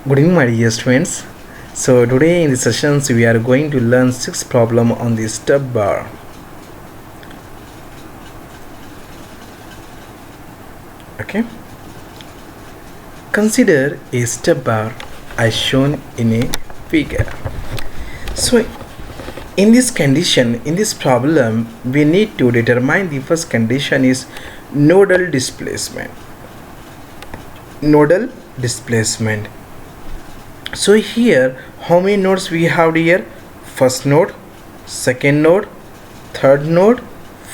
Good evening, my dear students. So today in the sessions we are going to learn 6 problem on the step bar. Okay. Consider a step bar as shown in a figure. So in this condition, in this problem, we need to determine the first condition is nodal displacement. Nodal displacement. So here how many nodes we have here? First node, second node, third node,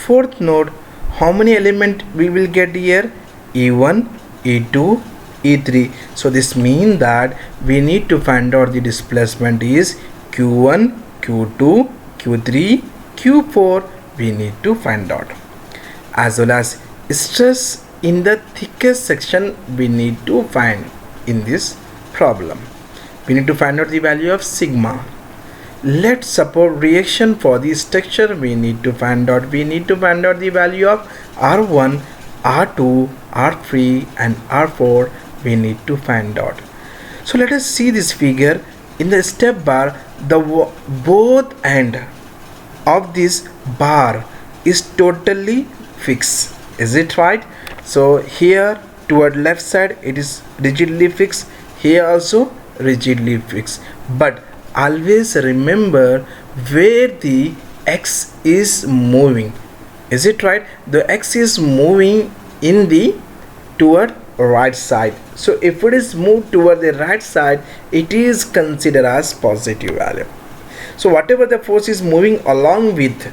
fourth node. How many element we will get here? E1, E2, E3. So this means that we need to find out the displacement is Q1, Q2, Q3, Q4. We need to find out, as well as stress in the thickest section we need to find in this problem. We need to find out the value of sigma. Let's suppose reaction for the structure we need to find out. We need to find out the value of R1, R2, R3 and R4 we need to find out. So let us see this figure. In the step bar, the both end of this bar is totally fixed. Is it right? So here toward left side it is rigidly fixed, here also rigidly fixed, but always remember where the x is moving. Is it right? The x is moving in the toward right side. So if it is moved toward the right side, it is considered as positive value. So whatever the force is moving along with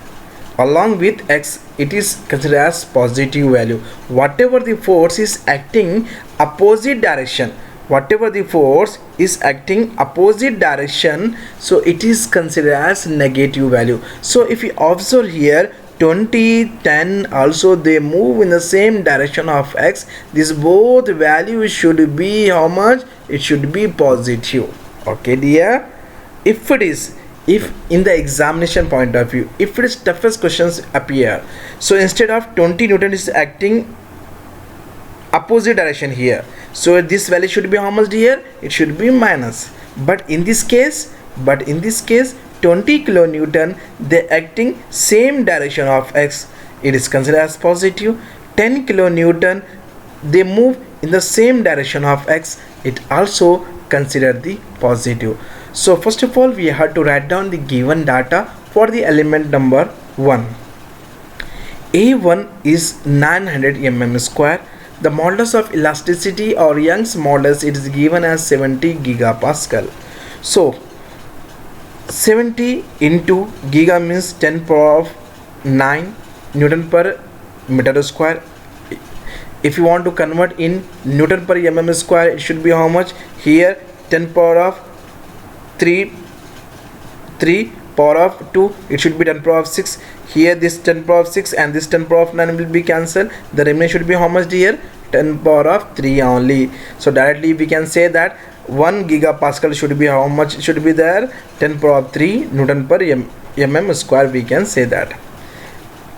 x, it is considered as positive value. Whatever the force is acting opposite direction, so it is considered as negative value. So if you observe here, 20, 10 also they move in the same direction of x. This both values should be how much? It should be positive. Okay dear, if in the examination point of view, if it is toughest questions appear, so instead of 20 Newton is acting opposite direction here, so this value should be how much here? It should be minus. But in this case 20 kilonewton they acting same direction of x, it is considered as positive. 10 kilonewton they move in the same direction of x, it also considered the positive. So first of all we have to write down the given data for the element number 1. A1 is 900 mm square. The modulus of elasticity or Young's modulus, it is given as 70 gigapascal. So 70 into giga means 10 power of 9 Newton per meter square. If you want to convert in Newton per mm square, it should be how much? Here 10 power of 3 power of 2, it should be 10 power of 6. Here this 10 power of 6 and this 10 power of 9 will be cancelled. The remaining should be how much here? 10 power of 3 only. So directly we can say that 1 gigapascal should be how much should be there? 10 power of 3 Newton per mm square, we can say that.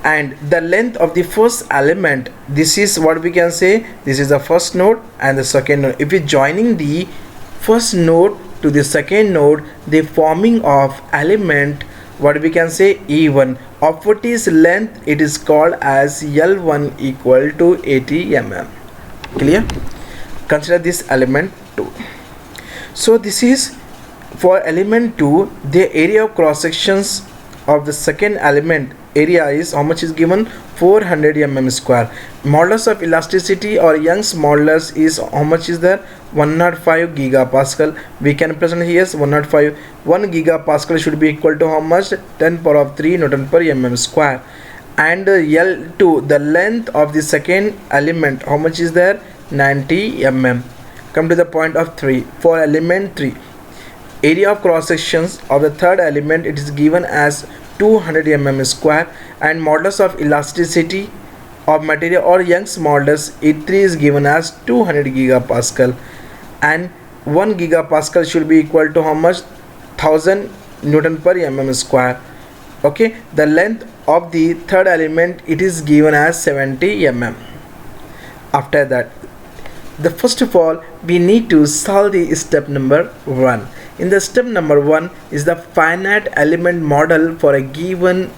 And the length of the first element, this is what we can say, this is the first node and the second node. If we joining the first node to the second node, the forming of element, what we can say, E1 of what is length, it is called as L1 equal to 80 mm. Clear? Consider this element 2. So this is for element 2, the area of cross sections of the second element area is how much is given? 400 mm square. Modulus of elasticity or Young's modulus is how much is there? 105 gigapascal. We can present here as 105. 1 gigapascal should be equal to how much? 10 power of 3 Newton per mm square. And L2, the length of the second element, how much is there? 90 mm. Come to the point of 3. For element 3, area of cross sections of the third element, it is given as 200 mm square, and modulus of elasticity of material or Young's modulus E3 is given as 200 gigapascal, and 1 gigapascal should be equal to how much? 1000 Newton per mm square. Okay, the length of the third element, it is given as 70 mm. After that The first of all, we need to solve the step number 1. In the step number 1 is the finite element model for a given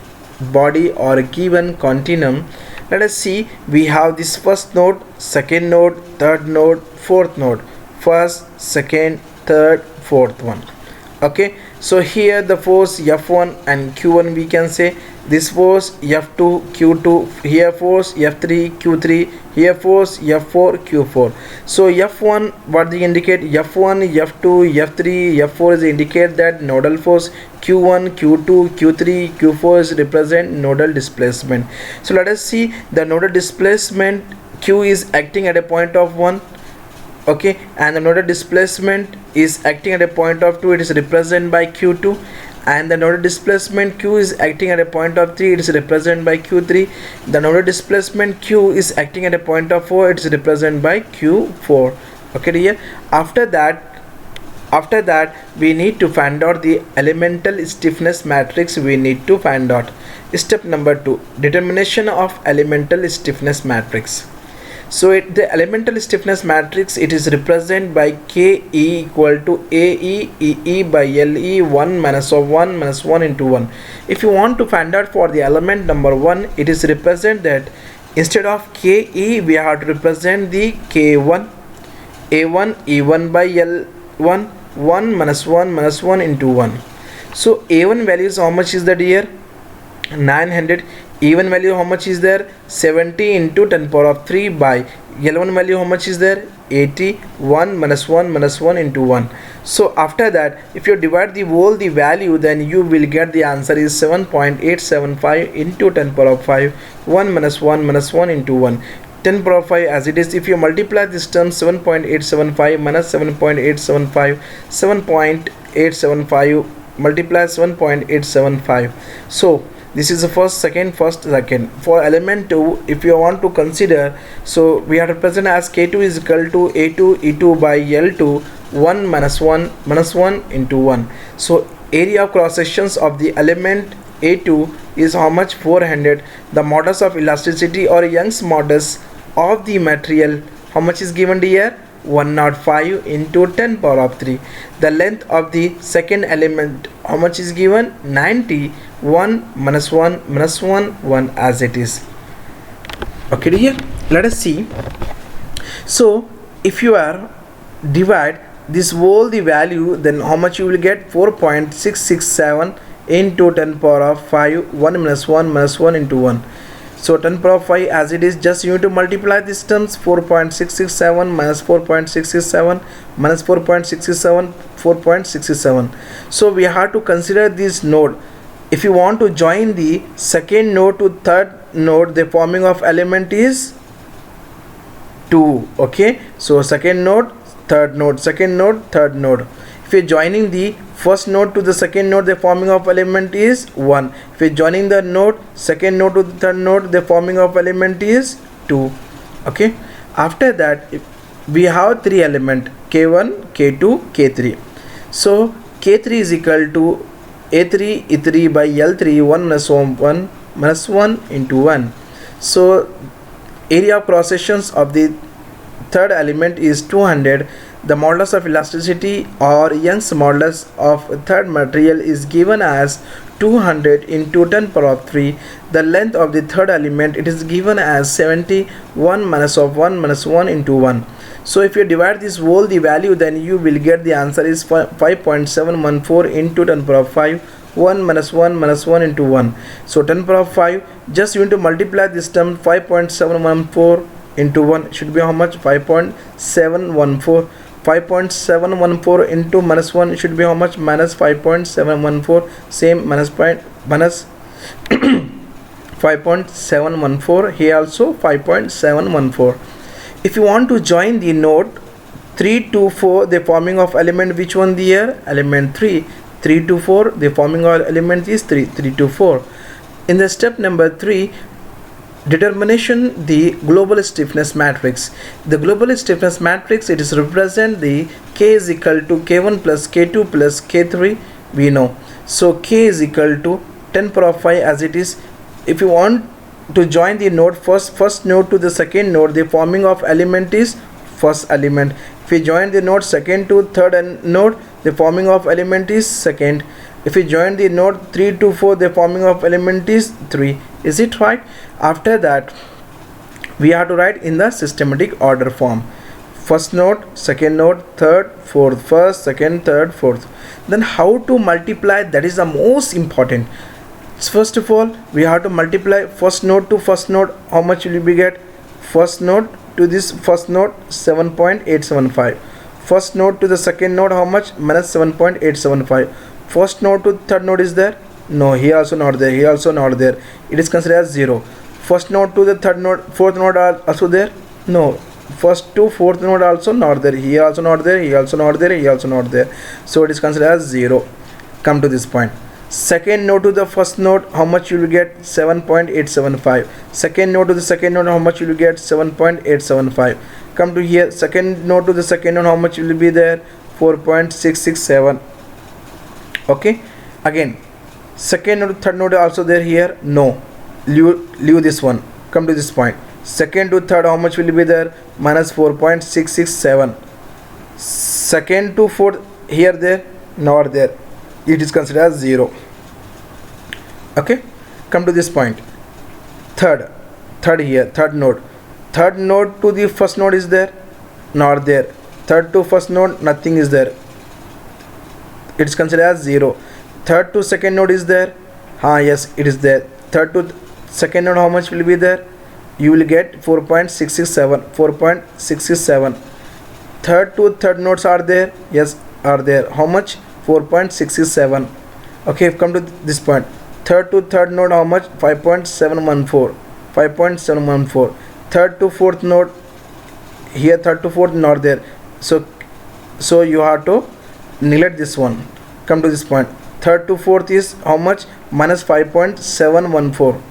body or a given continuum. Let us see, we have this first node, second node, third node, fourth node. First, second, third, fourth one. Okay, so here the force F1 and Q1 we can say, this force F2, Q2, here force F3, Q3, here force F4, Q4. So F1, what they indicate? F1, F2, F3, F4 is indicate that nodal force. Q1, Q2, Q3, Q4 is represent nodal displacement. So let us see the nodal displacement. Q is acting at a point of 1. Okay, and the nodal displacement is acting at a point of 2, it is represented by Q2, and the nodal displacement Q is acting at a point of 3, it is represented by Q3. The nodal displacement Q is acting at a point of 4, it is represented by Q4. Okay dear, after that we need to find out the elemental stiffness matrix. We need to find out. Step number 2, determination of elemental stiffness matrix. So the elemental stiffness matrix, it is represented by Ke equal to Ae Ee by Le 1 minus of 1 minus 1 into 1. If you want to find out for the element number 1, it is represent that instead of Ke we have to represent the K1 A1 E1 by L1 1 minus 1 into 1. So A1 value is how much is that here? 900. E1 value how much is there? 70 into 10 power of 3 by L1 value how much is there? 80. 1 minus 1 into 1. So after that, if you divide the value, then you will get the answer is 7.875 into 10 power of 5. 1 minus 1 into 1. 10 power of 5 as it is. If you multiply this term, 7.875 minus 7.875, 7.875 multiply 7.875. So this is the first, second. For element 2, if you want to consider, so we are represent as K2 is equal to A2 E2 by L2 1 minus 1 into 1. So area of cross sections of the element A2 is how much? 400. The modulus of elasticity or Young's modulus of the material, how much is given here? 105 into 10 power of 3. The length of the second element, how much is given? 90. 1 minus 1 as it is. Okay dear, let us see. So if you are divide this whole the value, then how much you will get? 4.667 into 10 power of 5. 1 minus 1 into 1. So 10 power of 5 as it is, just you need to multiply these terms. 4.667 minus 4.667 minus 4.667 4.67. So we have to consider this node. If you want to join the second node to third node, the forming of element is 2. Okay, so second node, third node, second node, third node. If you are joining the first node to the second node, the forming of element is 1. If you are joining the node, second node to the third node, the forming of element is 2. Okay, after that we have 3 element K1, K2, K3. So K3 is equal to A3 E3 by L3 1 minus 1 into 1. So area of cross sections of the third element is 200. The modulus of elasticity or Young's modulus of third material is given as 200 into 10 power of 3. The length of the third element, it is given as 70. 1 minus 1 into 1. So if you divide this whole the value, then you will get the answer is 5.714 into 10 power of 5. 1 minus 1 into 1. So 10 power of 5, just you need to multiply this term. 5.714 into 1 should be how much? 5.714. 5.714 into minus 1 should be how much? Minus 5.714. Same minus 5.714. Here also 5.714. If you want to join the node 3 to 4, the forming of element, which one here? Element 3. 3 to 4, the forming of element is 3 to 4. In the step number 3, determination the global stiffness matrix. The global stiffness matrix, it is represent the K is equal to K1 plus K2 plus K3, we know. So K is equal to 10 power of 5 as it is. If you want to join the node first node to the second node, the forming of element is first element. If we join the node second to third and node, the forming of element is second. If we join the node 3 to 4, the forming of element is 3. Is it right? After that, we have to write in the systematic order form. First node, second node, third, fourth, first, second, third, fourth. Then how to multiply, that is the most important. First of all, we have to multiply first node to first node. How much will we get? First node to this first node, 7.875. First node to the second node, how much? Minus 7.875. First node to third node is there? No, here also not there, here also not there. It is considered as 0. First node to the third node, fourth node are also there? No. First to fourth node also not there, here also not there, here also not there, here also not there. So it is considered as 0. Come to this point. Second node to the first node, how much you will get? 7.875. Second node to the second node, how much you will get? 7.875. Come to here, second node to the second node, how much will be there? 4.667. Okay, again second node to third node also there here? No, leave this one. Come to this point. Second to third, how much will be there? Minus 4.667. Second to fourth, here there? Not there. It is considered as 0. Okay, come to this point. Third here, third node to the first node is there? Not there. Third to first node, nothing is there. It is considered as 0. Third to second node is there? Yes, it is there. Third to second node, how much will be there? You will get 4.667. Third to third nodes are there? Yes, are there. How much? 4.667. Okay, come to this point. Third to third node, how much? 5.714. Third to fourth node, here third to fourth not there. So you have to neglect this one. Come to this point. Third to fourth is how much? Minus 5.714.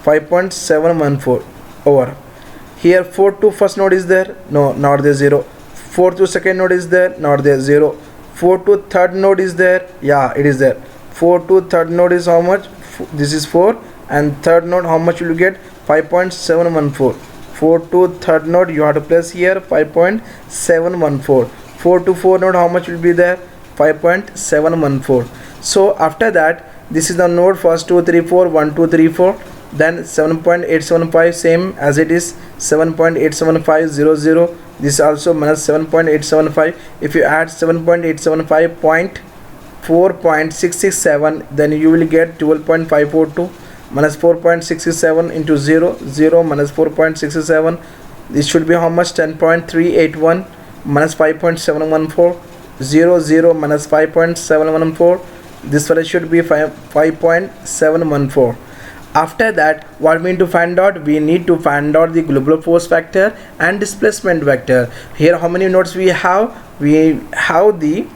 5.714 over. Here fourth to first node is there? No, not there, 0. Fourth to second node is there? Not there, 0. Fourth to third node is there? Yeah, it is there. Fourth to third node is how much? This is 4. And third node, how much will you get? 5.714. Fourth to third node, you have to place here 5.714. 4 to 4 node, how much will be there? 5.714. So after that, this is the node first 2 3 4 1 2 3 4. Then 7.875 same as it is, 7.87500. This also minus 7.875. If you add 7.875.4.667, then you will get 12.542. Minus 4.67 into 0, 0 minus 4.67. This should be how much? 10.381 minus 5.714. 0, 0 minus 5.714. This value should be 5.714. After that, what we need to find out? We need to find out the global force vector and displacement vector. Here, how many nodes we have? We have the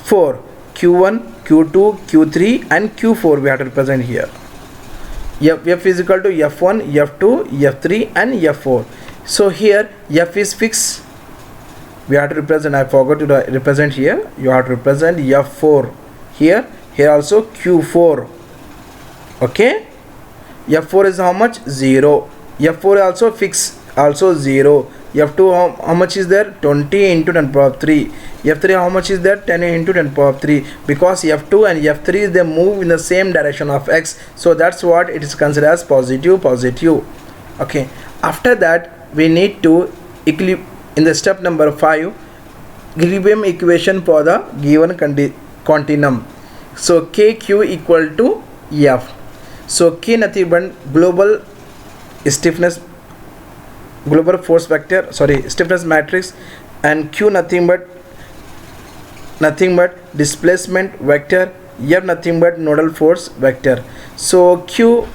4. Q1, Q2, Q3 and Q4 we have to represent here. F is equal to F1, F2, F3 and F4. So here F is fixed. We have to represent, I forgot to represent here. You have to represent F4 here. Here also Q4. Okay. F4 is how much? 0. F4 also fixed, also 0. F2 how much is there? 20 into 10 power 3. F3 how much is there? 10 into 10 power 3. Because F2 and F3 they move in the same direction of X. So that's what it is considered as positive. Okay. After that, we need to in the step number 5, equilibrium equation for the given continuum. So KQ equal to F. So K nothing but global stiffness, global force vector, stiffness matrix, and Q nothing but displacement vector, F nothing but nodal force vector. So Q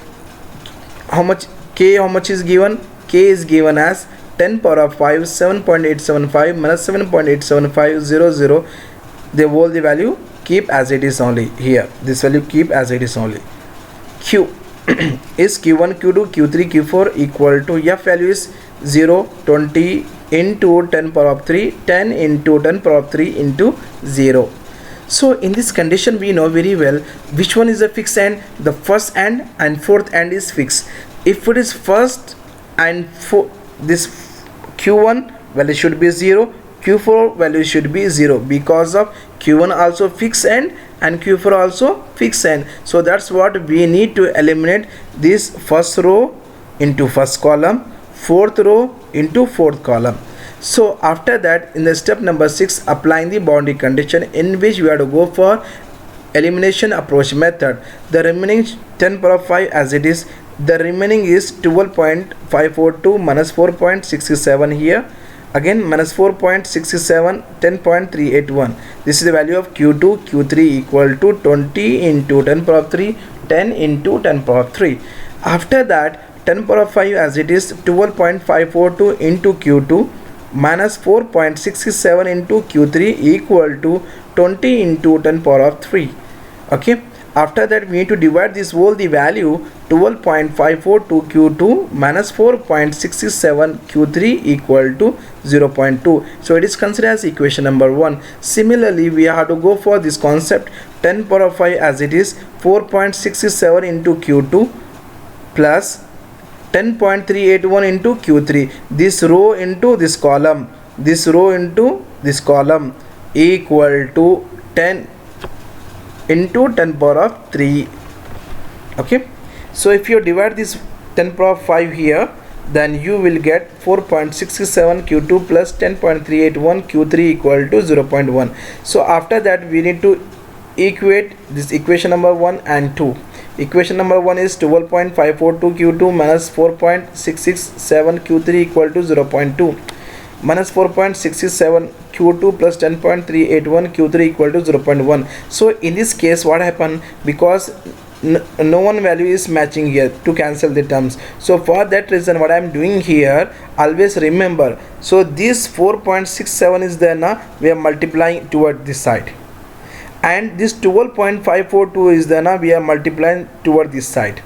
how much? K how much is given? K is given as 10 power of 5 7.875 minus 7.87500. They hold the value, keep as it is only here. This value keep as it is only. Q is Q1, Q2, Q3, Q4 equal to F value is 0, 20 into 10 power of 3, 10 into 10 power of 3 into 0. So in this condition we know very well which one is a fixed end. The first end and fourth end is fixed. If it is first and this q1 value should be 0, q4 value should be 0, because of q1 also fixed end and q4 also fixed end. So that's what we need to eliminate this first row into first column, fourth row into fourth column. So after that, in the step number 6, applying the boundary condition, in which we have to go for elimination approach method. The remaining 10 power of 5 as it is, the remaining is 12.542 minus 4.67 here, again minus 4.67, 10.381. This is the value of q2, q3 equal to 20 into 10 power of 3, 10 into 10 power of 3. After that, 10 power of 5 as it is, 12.542 into q2 minus 4.67 into q3 equal to 20 into 10 power of 3. Okay, after that we need to divide this whole the value 12.542 q2 minus 4.67 q3 equal to 0.2. So it is considered as equation number 1. Similarly, we have to go for this concept 10 power of 5 as it is, 4.67 into q2 plus 10.381 into q3, this row into this column, this row into this column equal to 10 into 10 power of 3. Okay, so if you divide this 10 power of 5 here, then you will get 4.67 q2 plus 10.381 q3 equal to 0.1. So after that we need to equate this equation number 1 and 2. Equation number 1 is 12.542 q2 minus 4.667 q3 equal to 0.2, minus 4.67 q2 plus 10.381 q3 equal to 0.1. So in this case what happened, because no one value is matching here to cancel the terms, so for that reason what I am doing here, always remember, so this 4.67 is there now, we are multiplying toward this side, and this 12.542 is there now, we are multiplying toward this side.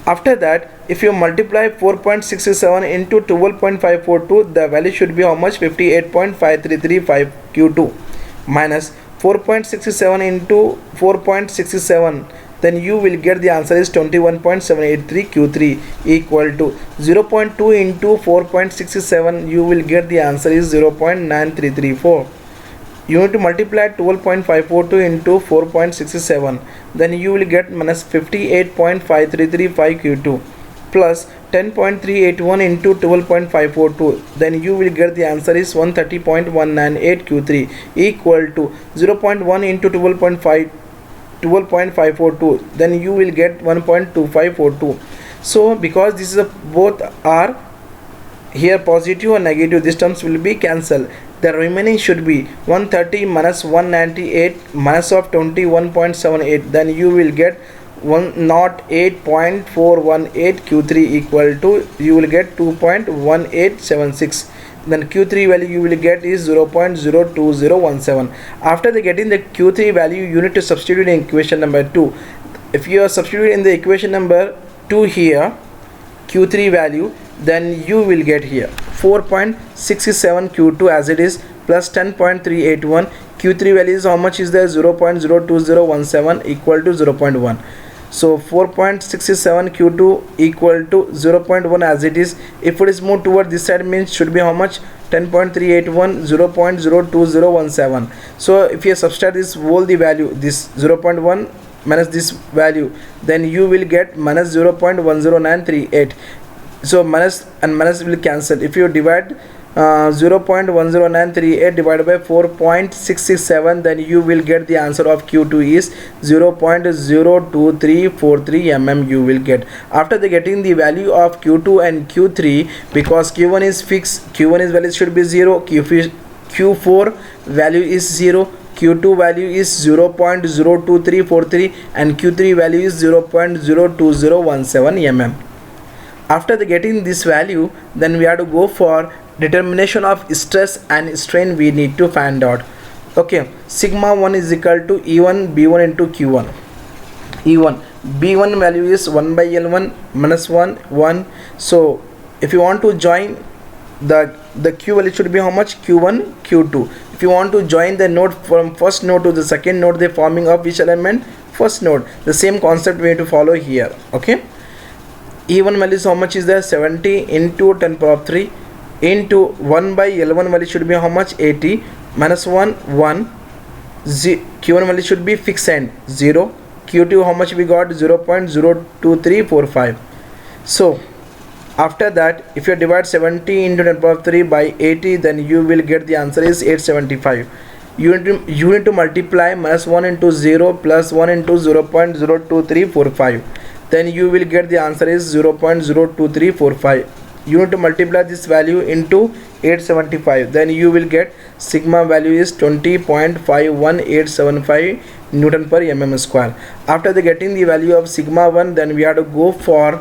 After that, if you multiply 4.67 into 12.542, the value should be how much? 58.5335 q2 minus 4.67 into 4.67, then you will get the answer is 21.783 q3 equal to 0.2 into 4.67, you will get the answer is 0.9334. You need to multiply 12.542 into 4.67, then you will get minus 58.5335 q2 plus 10.381 into 12.542, then you will get the answer is 130.198 q3 equal to 0.1 into 12.542, then you will get 1.2542. So because this is both are here positive or negative, these terms will be cancelled. The remaining should be 130 minus 198 minus of 21.78, then you will get 108.418 q3 equal to, you will get 2.1876. Then q3 value you will get is 0.02017. After getting the q3 value, you need to substitute in equation number 2. If you are substituting in the equation number 2 here q3 value, then you will get here 4.67 q2 as it is plus 10.381 q3 value is how much is there? 0.02017 equal to 0.1. So 4.67 q2 equal to 0.1 as it is. If it is moved toward this side, means should be how much? 10.381 0.02017. So if you subtract this whole the value, this 0.1 minus this value, then you will get minus 0.10938. So minus and minus will cancel. If you divide 0.10938 divided by 4.667, then you will get the answer of q2 is 0.02343 mm you will get. After getting the value of q2 and q3, because q1 is fixed, q1 is value should be 0, q4 value is 0, q2 value is 0.02343 and q3 value is 0.02017 mm. After getting this value, then we have to go for determination of stress and strain. We need to find out. Okay, sigma 1 is equal to E1 B1 into Q1. E1 B1 value is 1 by L1 minus 1 1. So if you want to join the Q value should be how much? Q1 Q2. If you want to join the node from first node to the second node, the forming of which element? First node. The same concept we need to follow here. Okay, E1 value is how much is there? 70 into 10 power of 3 into 1 by L1 value should be how much? 80 minus 1 1. Q1 value should be fixed and 0. Q2 how much we got? 0.02345. So after that, if you divide 70 into 10 power 3 by 80, then you will get the answer is 875. You need to multiply minus 1 into 0 plus 1 into 0.02345. Then you will get the answer is 0.02345. You need to multiply this value into 875. Then you will get sigma value is 20.51875 Newton per mm square. After getting the value of sigma 1, then we have to go for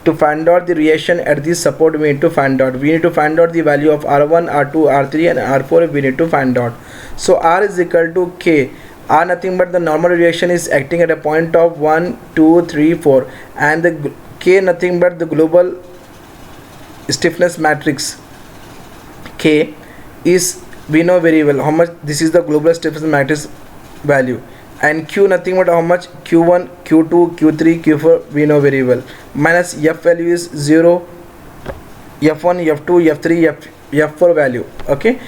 to find out the reaction at the support. We need to find out the value of R1, R2, R3 and R4 we need to find out. So R is equal to K. R nothing but the normal reaction is acting at a point of 1, 2, 3, 4 and the K nothing but the global stiffness matrix. K is, we know very well how much this is the global stiffness matrix value, and Q nothing but how much? Q1, Q2, Q3, Q4 we know very well, minus F value is 0, F1, F2, F3, F4 value. Okay,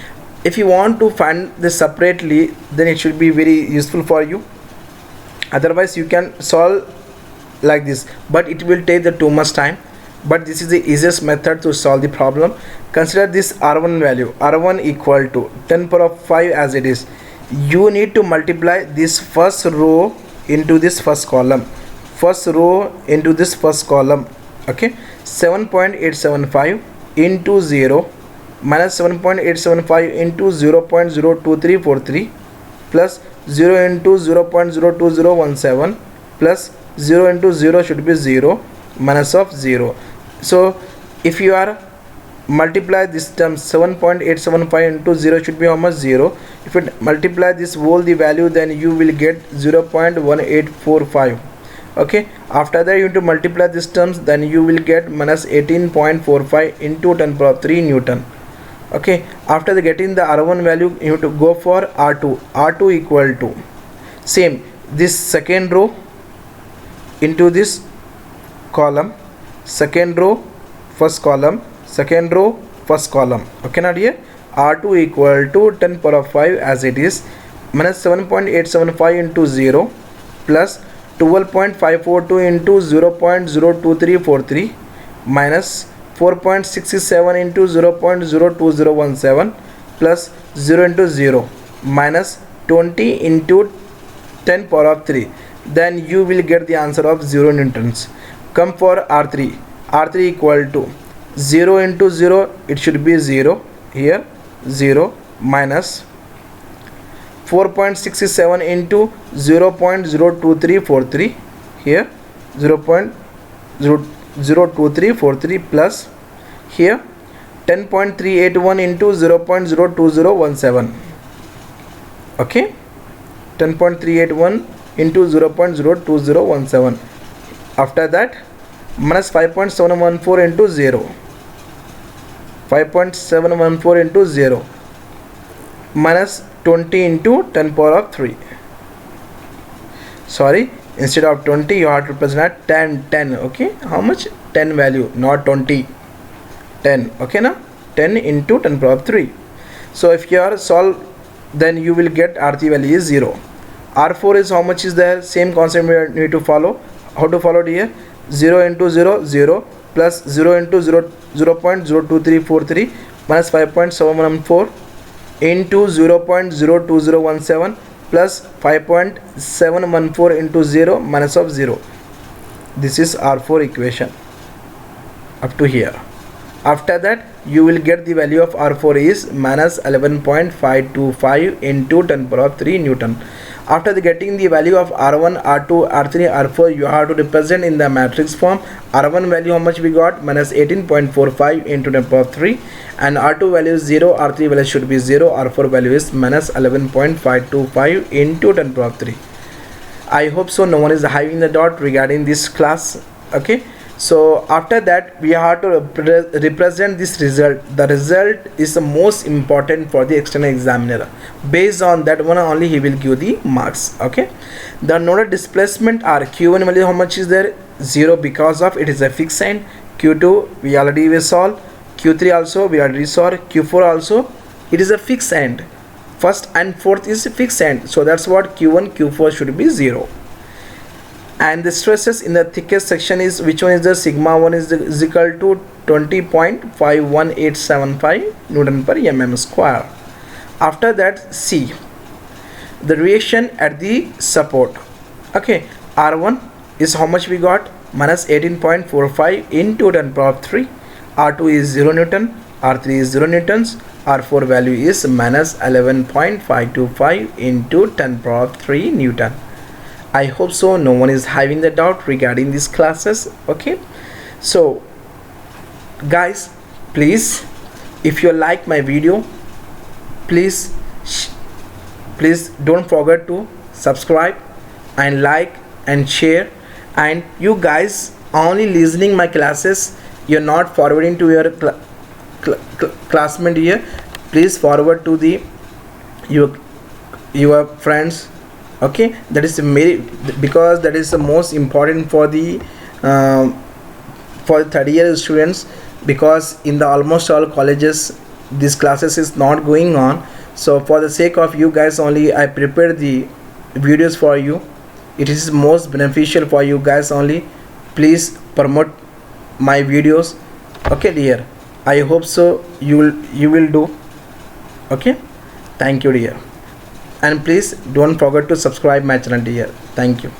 if you want to find this separately, then it should be very useful for you. Otherwise you can solve like this, but it will take the too much time. But this is the easiest method to solve the problem. Consider this R1 value, R1 equal to 10 power of 5 as it is. You need to multiply this first row into this first column, okay. 7.875 into 0 minus 7.875 into 0.02343 plus 0 into 0.02017 plus 0 into 0 should be 0 minus of 0. So if you are multiply this term 7.875 into 0 should be how much? 0. If you multiply this whole the value, then you will get 0.1845. okay. After that you need to multiply these terms, then you will get minus 18.45 into 10 power 3 Newton. Okay, after getting the R1 value, you have to go for R2 equal to same this second row into this column, second row first column, second row first column. Okay, now here R2 equal to 10 power 5 as it is, minus 7.875 into 0 plus 12.542 into 0.02343 minus 4.67 into 0.02017 plus 0 into 0 minus 20 into 10 power of 3. Then you will get the answer of 0 newtons. Come for R3 equal to 0 into 0, it should be 0 here, 0 minus 4.67 into 0.02343 here, 0.02343 plus here 10.381 into 0.02017. okay, 10.381 into 0.02017. after that minus 5.714 into 0, 5.714 into 0 minus 20 into 10 power of 3. Sorry, instead of 20 you have to represent 10. Okay, how much? 10 value, not 20, 10. okay, now 10 into 10 power of 3. So if you are solve, then you will get R3 value is 0. R4 is how much is there? Same concept we need to follow. How to follow it here? 0 into 0, 0 plus 0 into 0.02343 minus 5.714 into 0.02017 plus 5.714 into 0 minus of 0. This is R4 equation up to here. After that you will get the value of R4 is minus 11.525 into 10 power of 3 Newton. After getting the value of R1, R2, R3, R4, you have to represent in the matrix form. R1 value how much we got? Minus 18.45 into 10 power of 3, and R2 value is 0, R3 value should be 0, R4 value is minus 11.525 into 10 power of 3. I hope so no one is having the doubt regarding this class. Okay, so after that we have to represent this result. The result is the most important for the external examiner. Based on that one only he will give the marks. Okay, the nodal displacement are Q1 value how much is there? 0, because of it is a fixed sign. Q2 we already will solve. Q3 also we already saw, Q4 also it is a fixed end, first and fourth is fixed end, so that's what Q1 Q4 should be 0. And the stresses in the thickest section is, which one is the sigma 1 is equal to 20.51875 Newton per mm square. After that, C, the reaction at the support. Okay, R1 is how much we got, minus 18.45 into 10 power 3, R2 is 0 Newton, R3 is 0 Newtons, R4 value is minus 11.525 into 10 power 3 Newton. I hope so no one is having the doubt regarding these classes. Okay, so guys, please, if you like my video, please don't forget to subscribe and like and share. And you guys only listening my classes, you're not forwarding to your classmate here, please forward to the your friends. Okay, that is because that is the most important for the third year students, because in the almost all colleges these classes is not going on. So for the sake of you guys only, I prepare the videos for you. It is most beneficial for you guys only. Please promote my videos. Okay dear, I hope so you will do. Okay, thank you dear, and please don't forget to subscribe my channel dear. Thank you.